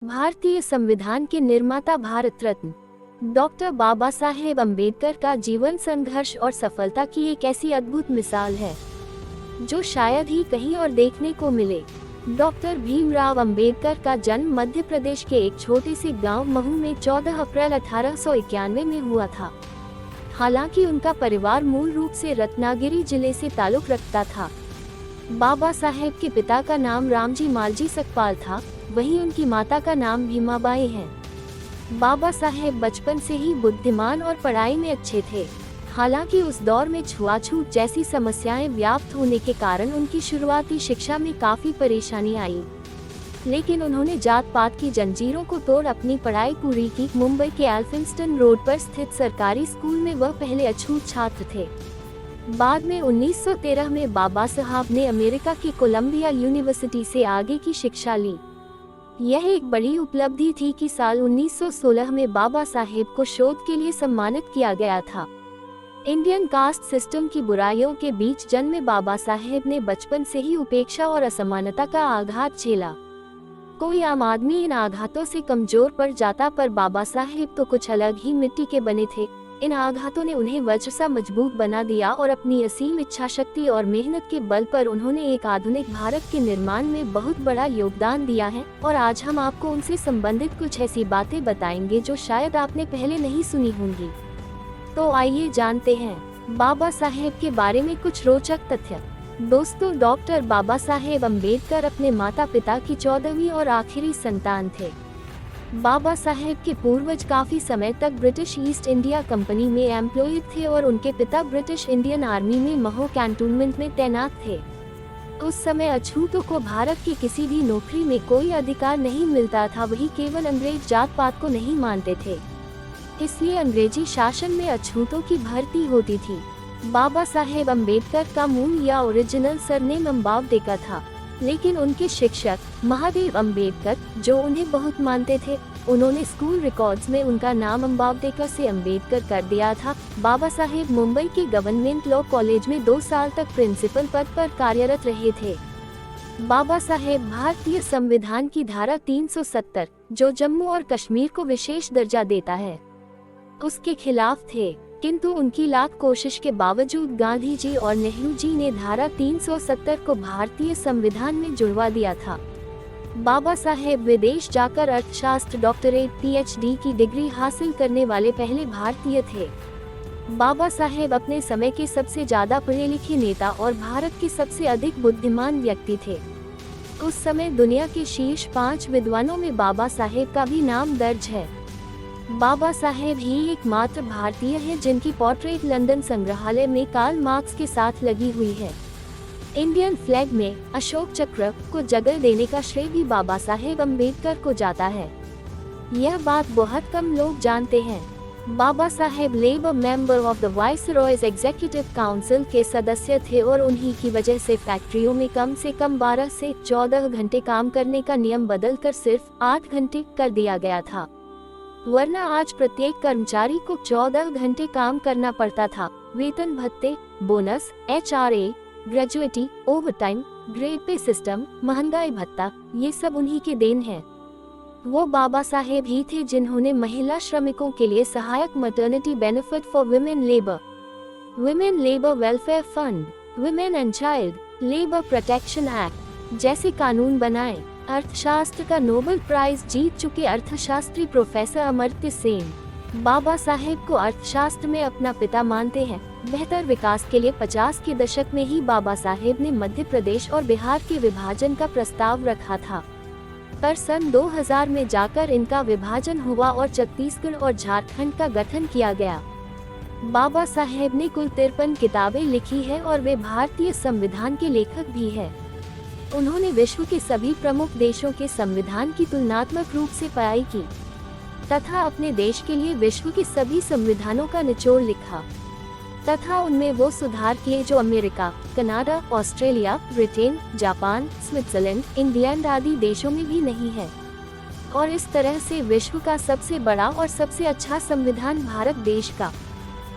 भारतीय संविधान के निर्माता भारत रत्न डॉक्टर बाबा साहेब अम्बेडकर का जीवन संघर्ष और सफलता की एक ऐसी अद्भुत मिसाल है जो शायद ही कहीं और देखने को मिले। डॉक्टर भीमराव अम्बेडकर का जन्म मध्य प्रदेश के एक छोटे से गांव महू में 14 अप्रैल 1891 में हुआ था। हालांकि उनका परिवार मूल रूप से रत्नागिरी जिले से ताल्लुक रखता था। बाबा साहेब के पिता का नाम रामजी मालजी सकपाल था, वहीं उनकी माता का नाम भीमाबाई है। बाबा साहेब बचपन से ही बुद्धिमान और पढ़ाई में अच्छे थे। हालांकि उस दौर में छुआछूत जैसी समस्याएं व्याप्त होने के कारण उनकी शुरुआती शिक्षा में काफी परेशानी आई, लेकिन उन्होंने जात पात की जंजीरों को तोड़ अपनी पढ़ाई पूरी की। मुंबई के एल्फिंस्टन रोड पर स्थित सरकारी स्कूल में वह पहले अछूत छात्र थे। बाद में 1913 में बाबा साहब ने अमेरिका की कोलंबिया यूनिवर्सिटी से आगे की शिक्षा ली। यह एक बड़ी उपलब्धि थी कि साल 1916 में बाबा साहेब को शोध के लिए सम्मानित किया गया था। इंडियन कास्ट सिस्टम की बुराइयों के बीच जन्मे बाबा साहेब ने बचपन से ही उपेक्षा और असमानता का आघात झेला। कोई आम आदमी इन आघातों से कमजोर पड़ जाता, पर बाबा साहेब तो कुछ अलग ही मिट्टी के बने थे। इन आघातों ने उन्हें वज्र सा मजबूत बना दिया और अपनी असीम इच्छा शक्ति और मेहनत के बल पर उन्होंने एक आधुनिक भारत के निर्माण में बहुत बड़ा योगदान दिया है। और आज हम आपको उनसे संबंधित कुछ ऐसी बातें बताएंगे जो शायद आपने पहले नहीं सुनी होंगी। तो आइए जानते हैं बाबा साहेब के बारे में कुछ रोचक तथ्य। दोस्तों, डॉक्टर बाबा साहेब अम्बेडकर अपने माता पिता की 14वीं और आखिरी संतान थे। बाबा साहेब के पूर्वज काफी समय तक ब्रिटिश ईस्ट इंडिया कंपनी में एम्प्लॉयड थे और उनके पिता ब्रिटिश इंडियन आर्मी में महू कैंटोनमेंट में तैनात थे। उस समय अछूतों को भारत की किसी भी नौकरी में कोई अधिकार नहीं मिलता था, वही केवल अंग्रेज जात पात को नहीं मानते थे, इसलिए अंग्रेजी शासन में अछूतों की भर्ती होती थी। बाबा साहेब अम्बेडकर का मूल या ओरिजिनल सरनेम अम्बावडेकर था, लेकिन उनके शिक्षक महादेव अम्बेडकर, जो उन्हें बहुत मानते थे, उन्होंने स्कूल रिकॉर्ड्स में उनका नाम अम्बावडेकर से अम्बेडकर कर दिया था। बाबा साहेब मुंबई के गवर्नमेंट लॉ कॉलेज में 2 साल तक प्रिंसिपल पद पर कार्यरत रहे थे। बाबा साहेब भारतीय संविधान की धारा 370, जो जम्मू और कश्मीर को विशेष दर्जा देता है, उसके खिलाफ थे, किंतु उनकी लाख कोशिश के बावजूद गांधी जी और नेहरू जी ने धारा 370 को भारतीय संविधान में जुड़वा दिया था। बाबा साहेब विदेश जाकर अर्थशास्त्र डॉक्टरेट PhD की डिग्री हासिल करने वाले पहले भारतीय थे। बाबा साहेब अपने समय के सबसे ज्यादा पढ़े लिखे नेता और भारत के सबसे अधिक बुद्धिमान व्यक्ति थे। उस समय दुनिया के शीर्ष 5 विद्वानों में बाबा साहेब का भी नाम दर्ज है। बाबा साहेब ही एकमात्र भारतीय हैं जिनकी पोर्ट्रेट लंदन संग्रहालय में कार्ल मार्क्स के साथ लगी हुई है। इंडियन फ्लैग में अशोक चक्र को जगह देने का श्रेय भी बाबा साहेब अम्बेडकर को जाता है। यह बात बहुत कम लोग जानते हैं। Baba Saheb labour member of the viceroy's executive council के सदस्य थे और उन्हीं की वजह से फैक्ट्रियों में कम से कम 12 से 14 घंटे काम करने का नियम बदलकर सिर्फ 8 घंटे कर दिया गया था, वरना आज प्रत्येक कर्मचारी को 14 घंटे काम करना पड़ता था। वेतन भत्ते, bonus, HRA, gratuity, overtime, grade pay system, महंगाई भत्ता, ये सब उन्हीं के देन है। वो बाबा साहेब ही थे जिन्होंने महिला श्रमिकों के लिए सहायक maternity benefit for women labour welfare fund, women and child labour protection act जैसे कानून बनाए। अर्थशास्त्र का नोबेल प्राइज जीत चुके अर्थशास्त्री प्रोफेसर अमर्त्य सेन बाबा साहेब को अर्थशास्त्र में अपना पिता मानते हैं। बेहतर विकास के लिए 50 के दशक में ही बाबा साहेब ने मध्य प्रदेश और बिहार के विभाजन का प्रस्ताव रखा था, पर सन 2000 में जाकर इनका विभाजन हुआ और छत्तीसगढ़ और झारखंड का गठन किया गया। बाबा साहेब ने कुल 53 किताबें लिखी है और वे भारतीय संविधान के लेखक भी है। उन्होंने विश्व के सभी प्रमुख देशों के संविधान की तुलनात्मक रूप से पढ़ाई की तथा अपने देश के लिए विश्व के सभी संविधानों का निचोड़ लिखा तथा उनमें वो सुधार किए जो America, Canada, Australia, Britain, Japan, Switzerland, England आदि देशों में भी नहीं है। और इस तरह से विश्व का सबसे बड़ा और सबसे अच्छा संविधान भारत देश का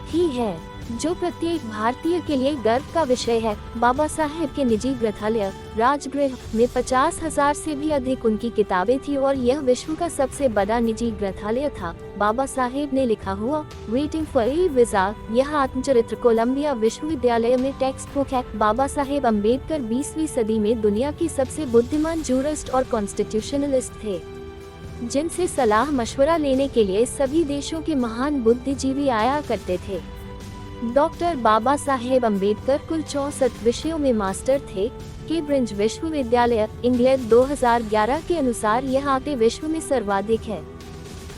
ही है। जो प्रत्येक भारतीय के लिए गर्व का विषय है। बाबा साहेब के निजी ग्रंथालय राजगृह में 50,000 से भी अधिक उनकी किताबें थी और यह विश्व का सबसे बड़ा निजी ग्रंथालय था। बाबा साहेब ने लिखा हुआ वेटिंग फॉर ए वीजा यह आत्मचरित्र कोलंबिया विश्वविद्यालय में टेक्स्ट बुक है। बाबा साहेब अम्बेडकर 20वीं सदी में दुनिया के सबसे बुद्धिमान जूरिस्ट और कॉन्स्टिट्यूशनलिस्ट थे, जिनसे सलाह मशवरा लेने के लिए सभी देशों के महान बुद्धिजीवी आया करते थे। डॉक्टर बाबा साहेब अम्बेडकर कुल 64 विषयों में मास्टर थे। केम्ब्रिज विश्वविद्यालय इंग्लैंड 2011 के अनुसार यह आते विश्व में सर्वाधिक है।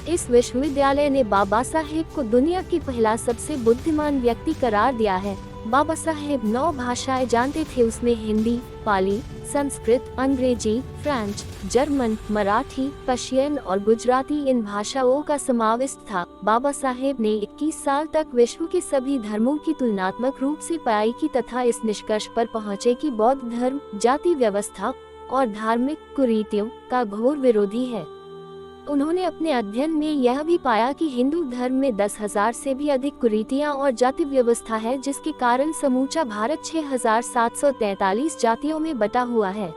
इस विश्वविद्यालय ने बाबा साहेब को दुनिया की पहला सबसे बुद्धिमान व्यक्ति करार दिया है। बाबा साहेब 9 भाषाएं जानते थे, उसमें हिंदी, पाली, संस्कृत, अंग्रेजी, फ्रेंच, जर्मन, मराठी, पर्शियन और गुजराती इन भाषाओं का समावेश था। बाबा साहेब ने 21 साल तक विश्व के सभी धर्मों की तुलनात्मक रूप से पढ़ाई की तथा इस निष्कर्ष पर पहुंचे कि बौद्ध धर्म जाति व्यवस्था और धार्मिक कुरीतियों का घोर विरोधी है। उन्होंने अपने अध्ययन में यह भी पाया कि हिंदू धर्म में 10,000 से भी अधिक कुरीतियां और जाति व्यवस्था है, जिसके कारण समूचा भारत 6,743 जातियों में बटा हुआ है।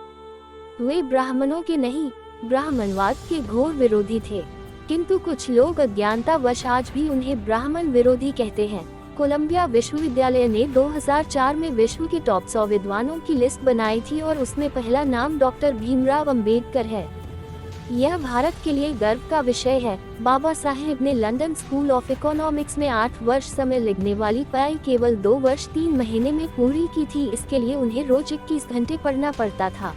वे ब्राह्मणों के नहीं, ब्राह्मणवाद के घोर विरोधी थे, किंतु कुछ लोग अज्ञानतावश आज भी उन्हें ब्राह्मण विरोधी कहते हैं। कोलंबिया विश्वविद्यालय ने 2004 में विश्व के टॉप 100 विद्वानों की लिस्ट बनाई थी और उसमें पहला नाम डॉक्टर भीमराव अंबेडकर है। यह भारत के लिए गर्व का विषय है। बाबा साहेब ने लंदन स्कूल ऑफ इकोनॉमिक्स में 8 वर्ष समय लगने वाली पढ़ाई केवल 2 वर्ष 3 महीने में पूरी की थी। इसके लिए उन्हें रोज 21 घंटे पढ़ना पड़ता था।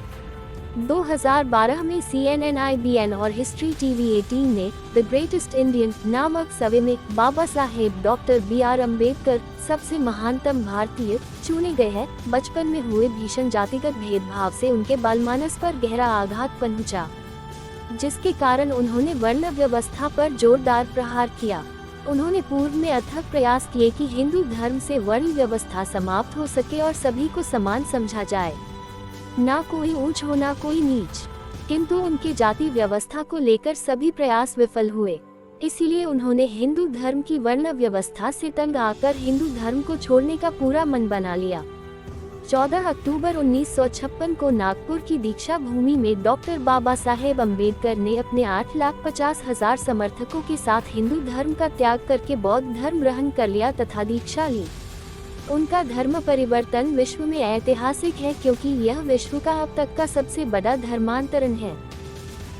2012 में CNN, IBN और हिस्ट्री TV 18 ने द ग्रेटेस्ट इंडियन नामक सर्वे में बाबा साहेब डॉक्टर BR अम्बेडकर सबसे महानतम भारतीय चुने गए हैं। बचपन में हुए भीषण जातिगत भेदभाव से उनके बालमानस पर गहरा आघात पहुंचा, जिसके कारण उन्होंने वर्ण व्यवस्था पर जोरदार प्रहार किया। उन्होंने पूर्व में अथक प्रयास किए कि हिंदू धर्म से वर्ण व्यवस्था समाप्त हो सके और सभी को समान समझा जाए, ना कोई ऊंच हो ना कोई नीच, किंतु उनकी जाति व्यवस्था को लेकर सभी प्रयास विफल हुए। इसीलिए उन्होंने हिंदू धर्म की वर्ण व्यवस्था से तंग आकर हिंदू धर्म को छोड़ने का पूरा मन बना लिया। 14 अक्टूबर 1956 को नागपुर की दीक्षा भूमि में डॉक्टर बाबा साहेब अम्बेडकर ने अपने 8,50,000 समर्थकों के साथ हिंदू धर्म का त्याग करके बौद्ध धर्म ग्रहण कर लिया तथा दीक्षा ली। उनका धर्म परिवर्तन विश्व में ऐतिहासिक है, क्योंकि यह विश्व का अब तक का सबसे बड़ा धर्मांतरण है।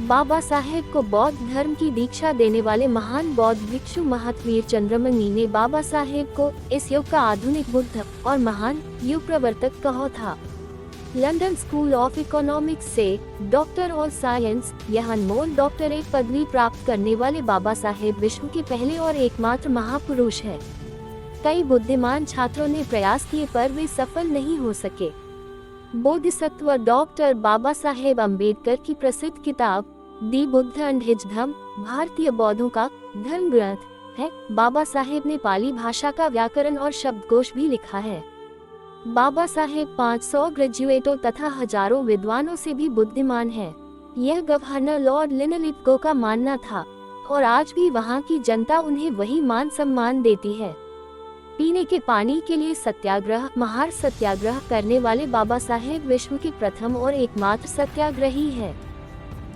बाबा साहेब को बौद्ध धर्म की दीक्षा देने वाले महान बौद्ध भिक्षु महावीर चंद्रमणि ने बाबा साहेब को इस युग का आधुनिक बुद्ध और महान युग प्रवर्तक कहा था। लंदन स्कूल ऑफ इकोनॉमिक्स से डॉक्टर ऑफ साइंस यह अनमोल डॉक्टरेट पदवी प्राप्त करने वाले बाबा साहेब विश्व के पहले और एकमात्र महापुरुष है। कई बुद्धिमान छात्रों ने प्रयास किए पर वे सफल नहीं हो सके। बोधिसत्व डॉक्टर बाबा साहेब अम्बेडकर की प्रसिद्ध किताब दी बुद्ध एंड हिज धम्म भारतीय बौद्धों का धर्म ग्रंथ है। बाबा साहेब ने पाली भाषा का व्याकरण और शब्दकोश भी लिखा है। बाबा साहेब 500 ग्रेजुएटों तथा हजारों विद्वानों से भी बुद्धिमान है। यह गवर्नर लॉर्ड लिनलिथगो का मानना था और आज भी वहाँ की जनता उन्हें वही मान सम्मान देती है। पीने के पानी के लिए सत्याग्रह महार सत्याग्रह करने वाले बाबा साहेब विश्व के प्रथम और एकमात्र सत्याग्रही है,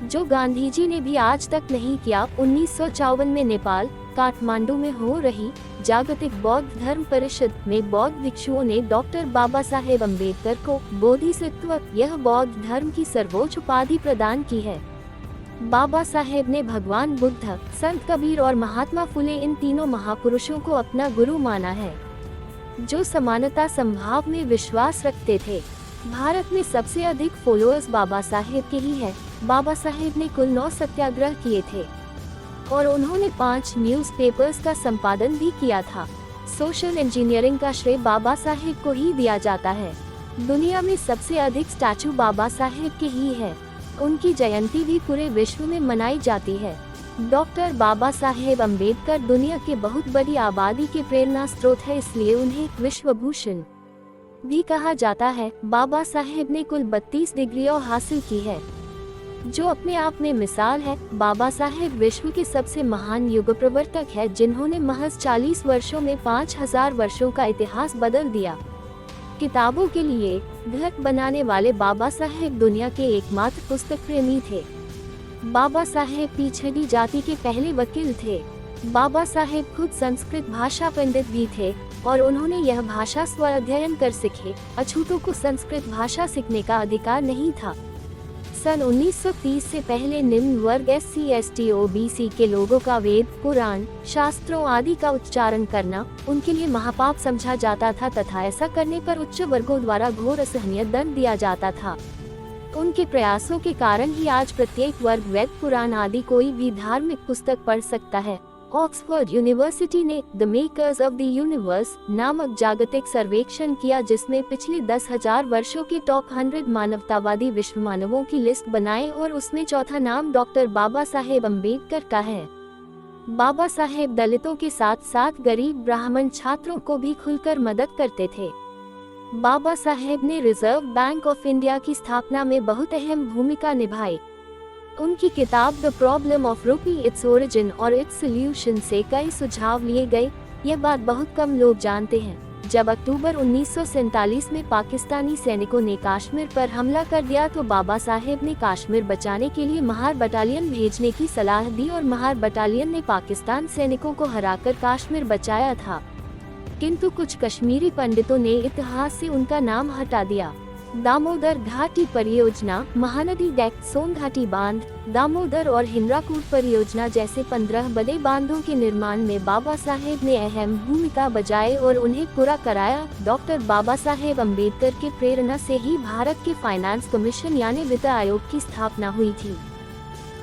जो गांधी जी ने भी आज तक नहीं किया। 1954 में नेपाल काठमांडू में हो रही जागतिक बौद्ध धर्म परिषद में बौद्ध भिक्षुओं ने डॉक्टर बाबा साहेब अम्बेडकर को बोधिसत्व यह बौद्ध धर्म की सर्वोच्च उपाधि प्रदान की है। बाबा साहेब ने भगवान बुद्ध, संत कबीर और महात्मा फुले इन तीनों महापुरुषों को अपना गुरु माना है, जो समानता संभाव में विश्वास रखते थे। भारत में सबसे अधिक फॉलोअर्स बाबा साहेब के ही है। बाबा साहेब ने कुल 9 सत्याग्रह किए थे और उन्होंने 5 न्यूज़पेपर्स का संपादन भी किया था। सोशल इंजीनियरिंग का श्रेय बाबा साहेब को ही दिया जाता है। दुनिया में सबसे अधिक स्टैचू बाबा साहेब के ही है। उनकी जयंती भी पूरे विश्व में मनाई जाती है। डॉक्टर बाबा साहेब अम्बेडकर दुनिया के बहुत बड़ी आबादी के प्रेरणा स्रोत है, इसलिए उन्हें विश्वभूषण भी कहा जाता है। बाबा साहेब ने कुल 32 डिग्रियां हासिल की है। जो अपने आप में मिसाल है। बाबा साहेब विश्व के सबसे महान युग प्रवर्तक है, जिन्होंने महज 40 वर्षों में 5000 वर्षों का इतिहास बदल दिया। किताबों के लिए घर बनाने वाले बाबा साहेब दुनिया के एकमात्र पुस्तक प्रेमी थे। बाबा साहेब पिछड़ी जाति के पहले वकील थे। बाबा साहेब खुद संस्कृत भाषा पंडित भी थे और उन्होंने यह भाषा स्व अध्ययन कर सीखे। अछूतों को संस्कृत भाषा सीखने का अधिकार नहीं था। सन 1930 से पहले निम्न वर्ग SC ST OBC के लोगों का वेद, पुराण, शास्त्रों आदि का उच्चारण करना उनके लिए महापाप समझा जाता था तथा ऐसा करने पर उच्च वर्गों द्वारा घोर असहनीय दंड दिया जाता था। उनके प्रयासों के कारण ही आज प्रत्येक वर्ग वेद, पुराण आदि कोई भी धार्मिक पुस्तक पढ़ सकता है। ऑक्सफोर्ड यूनिवर्सिटी ने the makers of the universe नामक जागतिक सर्वेक्षण किया, जिसमें पिछले 10,000 वर्षों के टॉप 100 मानवतावादी विश्व मानवों की लिस्ट बनाए और उसमें चौथा नाम डॉक्टर बाबा साहेब अम्बेडकर का है। बाबा साहेब दलितों के साथ साथ गरीब ब्राह्मण छात्रों को भी खुलकर मदद करते थे। बाबा साहेब ने रिजर्व बैंक ऑफ इंडिया की स्थापना में बहुत अहम भूमिका निभाई। उनकी किताब द प्रॉब्लम ऑफ रूपी, इट्स ओरिजिन और इट्स सॉल्यूशन से कई सुझाव लिए गए। यह बात बहुत कम लोग जानते हैं। जब अक्टूबर 1947 में पाकिस्तानी सैनिकों ने कश्मीर पर हमला कर दिया तो बाबा साहेब ने कश्मीर बचाने के लिए महार बटालियन भेजने की सलाह दी और महार बटालियन ने पाकिस्तान सैनिकों को हराकर कश्मीर बचाया था। किंतु कुछ कश्मीरी पंडितों ने इतिहास से उनका नाम हटा दिया। दामोदर घाटी परियोजना, महानदी डेक्ट, सोनघाटी बांध, दामोदर और हिंद्राकूट परियोजना जैसे 15 बड़े बांधों के निर्माण में बाबा साहेब ने अहम भूमिका बजाई और उन्हें पूरा कराया। डॉक्टर बाबा साहेब अम्बेडकर के प्रेरणा से ही भारत के फाइनेंस कमीशन यानी वित्त आयोग की स्थापना हुई थी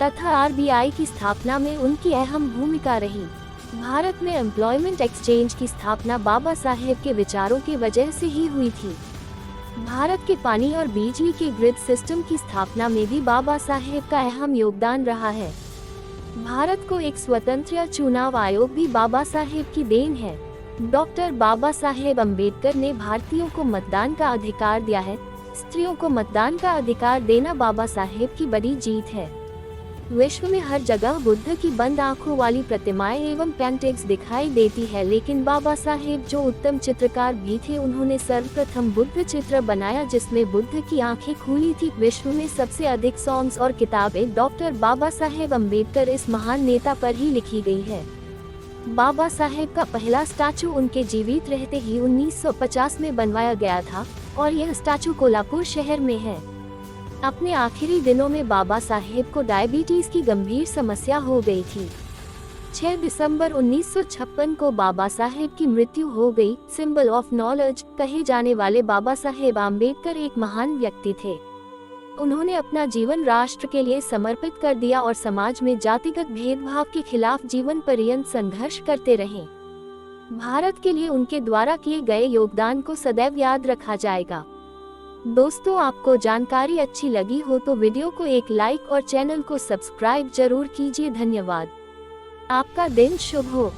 तथा RBI की स्थापना में उनकी अहम भूमिका रही। भारत में एम्प्लॉयमेंट एक्सचेंज की स्थापना बाबा साहेब के विचारों की वजह से ही हुई थी। भारत के पानी और बिजली के ग्रिड सिस्टम की स्थापना में भी बाबा साहेब का अहम योगदान रहा है। भारत को एक स्वतंत्र चुनाव आयोग भी बाबा साहेब की देन है। डॉक्टर बाबा साहेब अम्बेडकर ने भारतीयों को मतदान का अधिकार दिया है। स्त्रियों को मतदान का अधिकार देना बाबा साहेब की बड़ी जीत है। विश्व में हर जगह बुद्ध की बंद आंखों वाली प्रतिमाएं एवं पेंटिंग्स दिखाई देती है, लेकिन बाबा साहेब जो उत्तम चित्रकार भी थे, उन्होंने सर्वप्रथम बुद्ध चित्र बनाया जिसमें बुद्ध की आंखें खुली थी। विश्व में सबसे अधिक सॉन्ग्स और किताबें डॉक्टर बाबा साहेब अम्बेडकर इस महान नेता पर ही लिखी गई है। बाबा साहेब का पहला स्टैचू उनके जीवित रहते ही 1950 में बनवाया गया था और यह स्टैचू कोल्हापुर शहर में है। अपने आखिरी दिनों में बाबा साहेब को डायबिटीज की गंभीर समस्या हो गई थी। 6 दिसंबर 1956 को बाबा साहेब की मृत्यु हो गई। सिंबल ऑफ नॉलेज कहे जाने वाले बाबा साहेब अम्बेडकर एक महान व्यक्ति थे। उन्होंने अपना जीवन राष्ट्र के लिए समर्पित कर दिया और समाज में जातिगत भेदभाव के खिलाफ जीवन पर्यंत संघर्ष करते रहे। भारत के लिए उनके द्वारा किए गए योगदान को सदैव याद रखा जाएगा। दोस्तों, आपको जानकारी अच्छी लगी हो तो वीडियो को एक लाइक और चैनल को सब्सक्राइब जरूर कीजिए। धन्यवाद। आपका दिन शुभ हो।